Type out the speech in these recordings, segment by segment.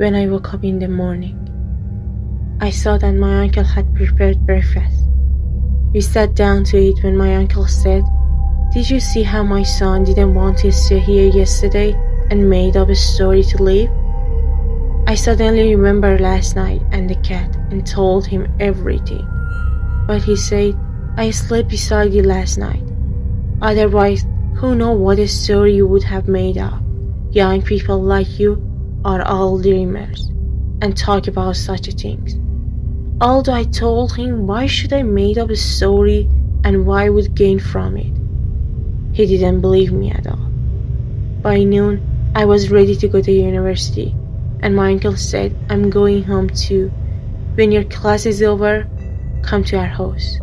When I woke up in the morning, I saw that my uncle had prepared breakfast. We sat down to eat when my uncle said, "Did you see how my son didn't want to stay here yesterday and made up a story to leave?" I suddenly remembered last night and the cat and told him everything. But he said, "I slept beside you last night. Otherwise, who knows what a story you would have made up. Young people like you are all dreamers and talk about such things." Although I told him why should I made up a story and what I would gain from it, he didn't believe me at all. By noon, I was ready to go to university, and my uncle said, "I'm going home too. When your class is over, come to our house."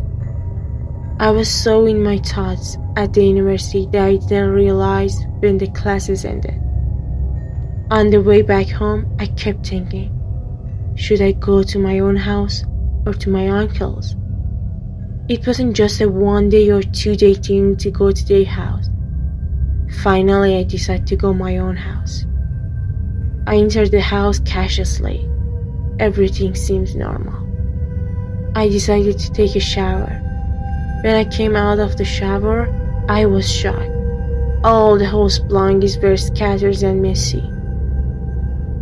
I was so in my thoughts at the university that I didn't realize when the classes ended. On the way back home, I kept thinking, should I go to my own house or to my uncle's? It wasn't just a 1 day or 2 day thing to go to their house. Finally, I decided to go my own house. I entered the house cautiously. Everything seems normal. I decided to take a shower. When I came out of the shower, I was shocked. All the house belongings were scattered and messy.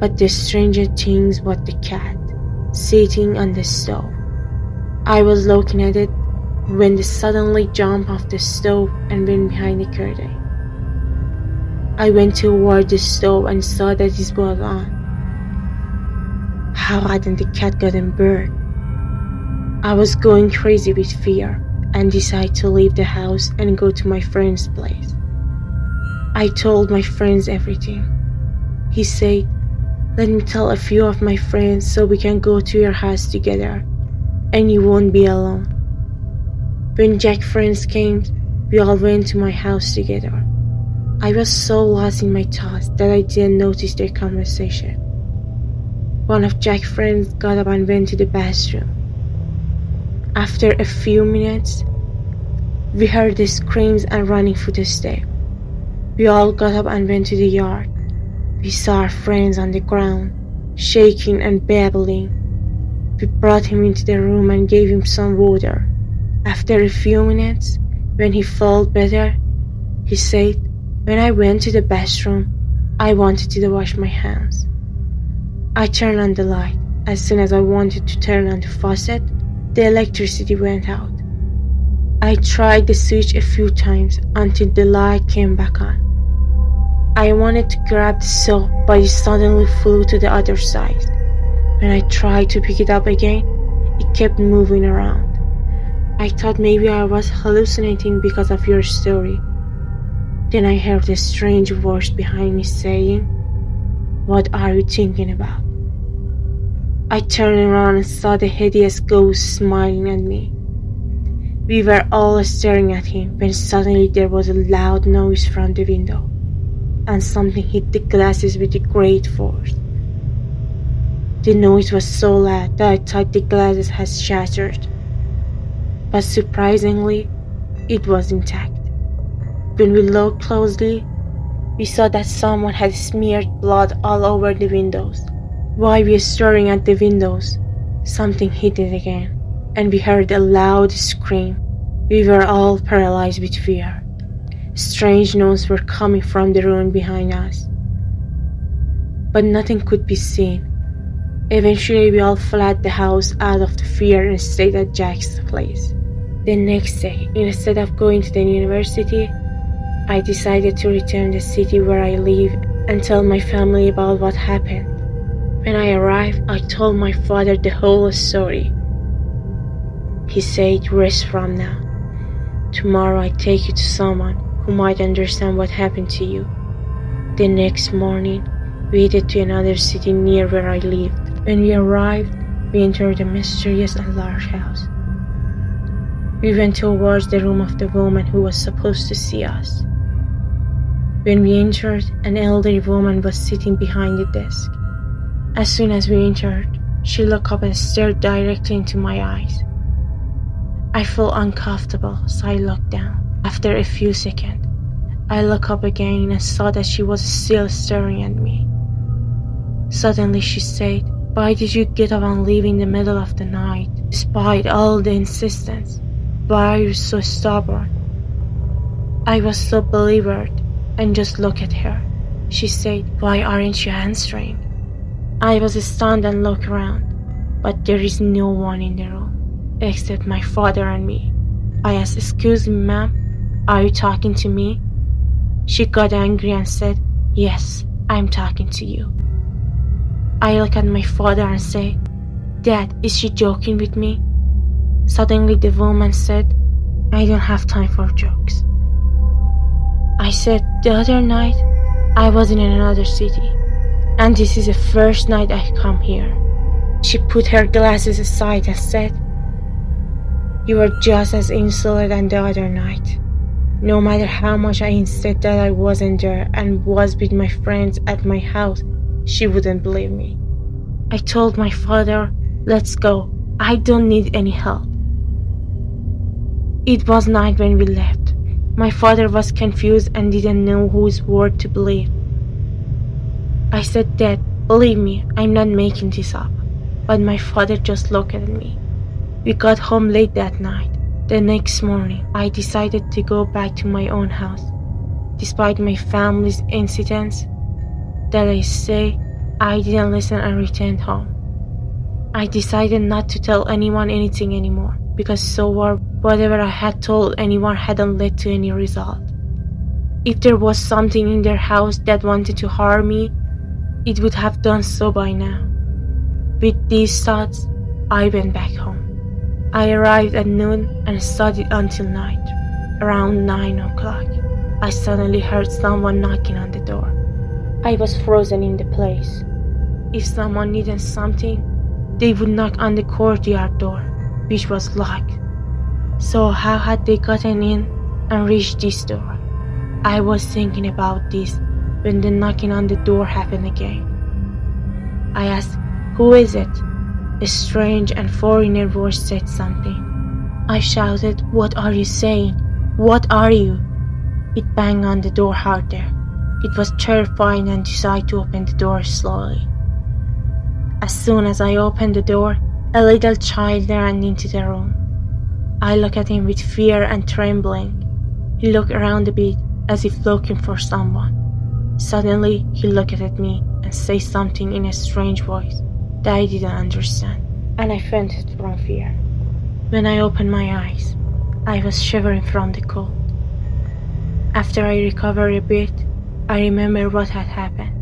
But the stranger thing was the cat, sitting on the stove. I was looking at it when it suddenly jumped off the stove and went behind the curtain. I went toward the stove and saw that it was on. How hadn't the cat gotten burned? I was going crazy with fear and decided to leave the house and go to my friend's place. I told my friends everything. He said, "Let me tell a few of my friends so we can go to your house together and you won't be alone." When Jack's friends came, we all went to my house together. I was so lost in my thoughts that I didn't notice their conversation. One of Jack's friends got up and went to the bathroom. After a few minutes, we heard the screams and running footsteps. We all got up and went to the yard. We saw our friends on the ground, shaking and babbling. We brought him into the room and gave him some water. After a few minutes, when he felt better, he said, "When I went to the bathroom, I wanted to wash my hands. I turned on the light. As soon as I wanted to turn on the faucet, the electricity went out. I tried the switch a few times until the light came back on. I wanted to grab the soap, but it suddenly flew to the other side. When I tried to pick it up again, it kept moving around. I thought maybe I was hallucinating because of your story. Then I heard a strange voice behind me saying, 'What are you thinking about?' I turned around and saw the hideous ghost smiling at me. We were all staring at him when suddenly there was a loud noise from the window, and something hit the glasses with a great force. The noise was so loud that I thought the glasses had shattered, but surprisingly, it was intact. When we looked closely, we saw that someone had smeared blood all over the windows. While we were staring at the windows, something hit it again, and we heard a loud scream. We were all paralyzed with fear. Strange noises were coming from the room behind us, but nothing could be seen. Eventually, we all fled the house out of the fear and stayed at Jack's place. The next day, instead of going to the university, I decided to return to the city where I live and tell my family about what happened. When I arrived, I told my father the whole story. He said, "Rest from now. Tomorrow I take you to someone who might understand what happened to you." The next morning, we headed to another city near where I lived. When we arrived, we entered a mysterious and large house. We went towards the room of the woman who was supposed to see us. When we entered, an elderly woman was sitting behind the desk. As soon as we entered, she looked up and stared directly into my eyes. I felt uncomfortable, so I looked down. After a few seconds, I looked up again and saw that she was still staring at me. Suddenly she said, "Why did you get up and leave in the middle of the night, despite all the insistence? Why are you so stubborn?" I was so bewildered and just looked at her. She said, "Why aren't you answering?" I was stunned and looked around, but there is no one in the room, except my father and me. I asked, "Excuse me, ma'am, are you talking to me?" She got angry and said, "Yes, I'm talking to you." I looked at my father and said, "Dad, is she joking with me?" Suddenly the woman said, "I don't have time for jokes." I said, "The other night, I was in another city, and this is the first night I come here." She put her glasses aside and said, "You were just as insolent as the other night." No matter how much I insisted that I wasn't there and was with my friends at my house, she wouldn't believe me. I told my father, "Let's go. I don't need any help." It was night when we left. My father was confused and didn't know whose word to believe. I said, "Dad, believe me, I'm not making this up." But my father just looked at me. We got home late that night. The next morning, I decided to go back to my own house. Despite my family's insistence that I stay, I didn't listen and returned home. I decided not to tell anyone anything anymore, because so far, whatever I had told anyone hadn't led to any result. If there was something in their house that wanted to harm me, it would have done so by now. With these thoughts, I went back home. I arrived at noon and studied until night. Around 9 o'clock, I suddenly heard someone knocking on the door. I was frozen in the place. If someone needed something, they would knock on the courtyard door, which was locked. So how had they gotten in and reached this door? I was thinking about this when the knocking on the door happened again. I asked, "Who is it?" A strange and foreigner voice said something. I shouted, "What are you saying? What are you?" It banged on the door harder. It was terrifying and decided to open the door slowly. As soon as I opened the door, a little child ran into the room. I looked at him with fear and trembling. He looked around a bit as if looking for someone. Suddenly, he looked at me and said something in a strange voice that I didn't understand, and I fainted from fear. When I opened my eyes, I was shivering from the cold. After I recovered a bit, I remembered what had happened.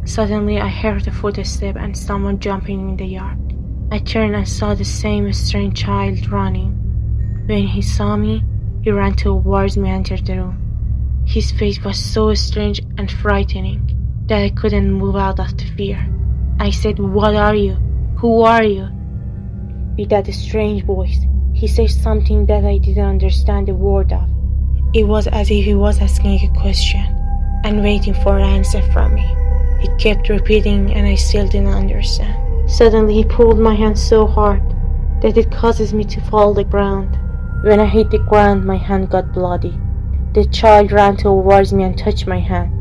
Suddenly, I heard a footstep and someone jumping in the yard. I turned and saw the same strange child running. When he saw me, he ran towards me and entered the room. His face was so strange and frightening that I couldn't move out of the fear. I said, "What are you? Who are you?" With that strange voice, he said something that I didn't understand a word of. It was as if he was asking a question and waiting for an answer from me. He kept repeating and I still didn't understand. Suddenly he pulled my hand so hard that it causes me to fall to the ground. When I hit the ground, my hand got bloody. The child ran towards me and touched my hand.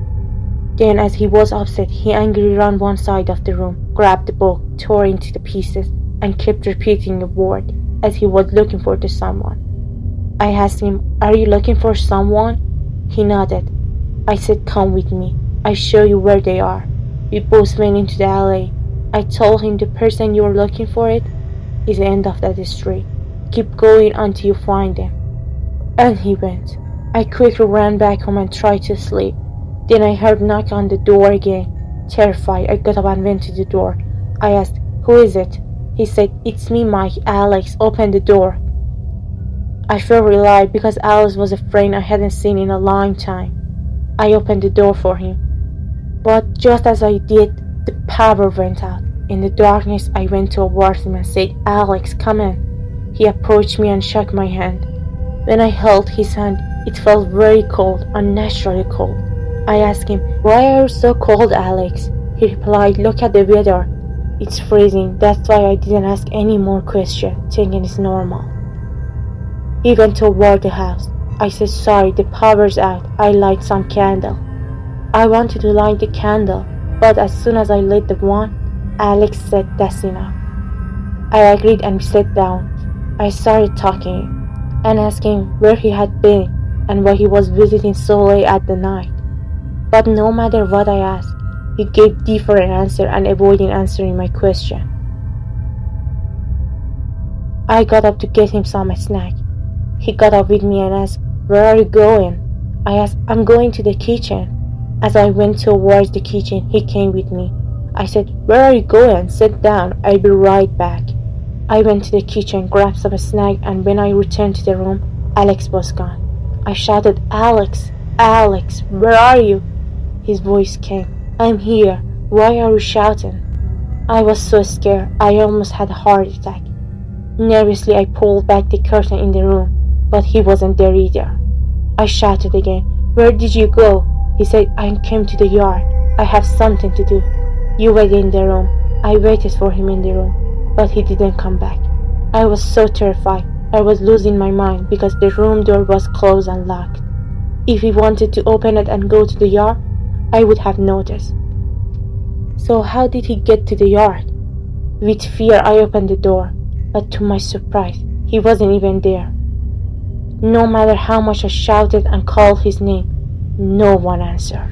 Then, as he was upset, he angrily ran one side of the room, grabbed the book, tore it into the pieces, and kept repeating a word as he was looking for the someone. I asked him, "Are you looking for someone?" He nodded. I said, "Come with me. I'll show you where they are." We both went into the alley. I told him, "The person you're looking for is the end of that street. Keep going until you find them." And he went. I quickly ran back home and tried to sleep. Then I heard a knock on the door again. Terrified, I got up and went to the door. I asked, "Who is it?" He said, "It's me, Mike. Alex, open the door." I felt relieved because Alex was a friend I hadn't seen in a long time. I opened the door for him. But just as I did, the power went out. In the darkness, I went towards him and said, "Alex, come in." He approached me and shook my hand. When I held his hand, it felt very cold, unnaturally cold. I asked him, "Why are you so cold, Alex?" He replied, "Look at the weather. It's freezing. That's why I didn't ask any more questions, thinking it's normal." He went toward the house. I said, "Sorry, the power's out. I light some candle." I wanted to light the candle, But as soon as I lit the wand, Alex said, "That's enough." I agreed and we sat down. I started talking and asking where he had been and why he was visiting so late at the night. But no matter what I asked, he gave different answer and avoiding answering my question. I got up to get him some snack. He got up with me and asked, "Where are you going?" I asked, "I'm going to the kitchen." As I went towards the kitchen, he came with me. I said, "Where are you going? Sit down, I'll be right back." I went to the kitchen, grabbed some snack, and when I returned to the room, Alex was gone. I shouted, "Alex, Alex, where are you?" His voice came, "I'm here. Why are you shouting?" I was so scared, I almost had a heart attack. Nervously, I pulled back the curtain in the room, but he wasn't there either. I shouted again, "Where did you go?" He said, "I came to the yard. I have something to do." "You wait in the room." I waited for him in the room, but he didn't come back. I was so terrified. I was losing my mind because the room door was closed and locked. If he wanted to open it and go to the yard, I would have noticed. So how did he get to the yard? With fear, I opened the door, but to my surprise, he wasn't even there. No matter how much I shouted and called his name, no one answered.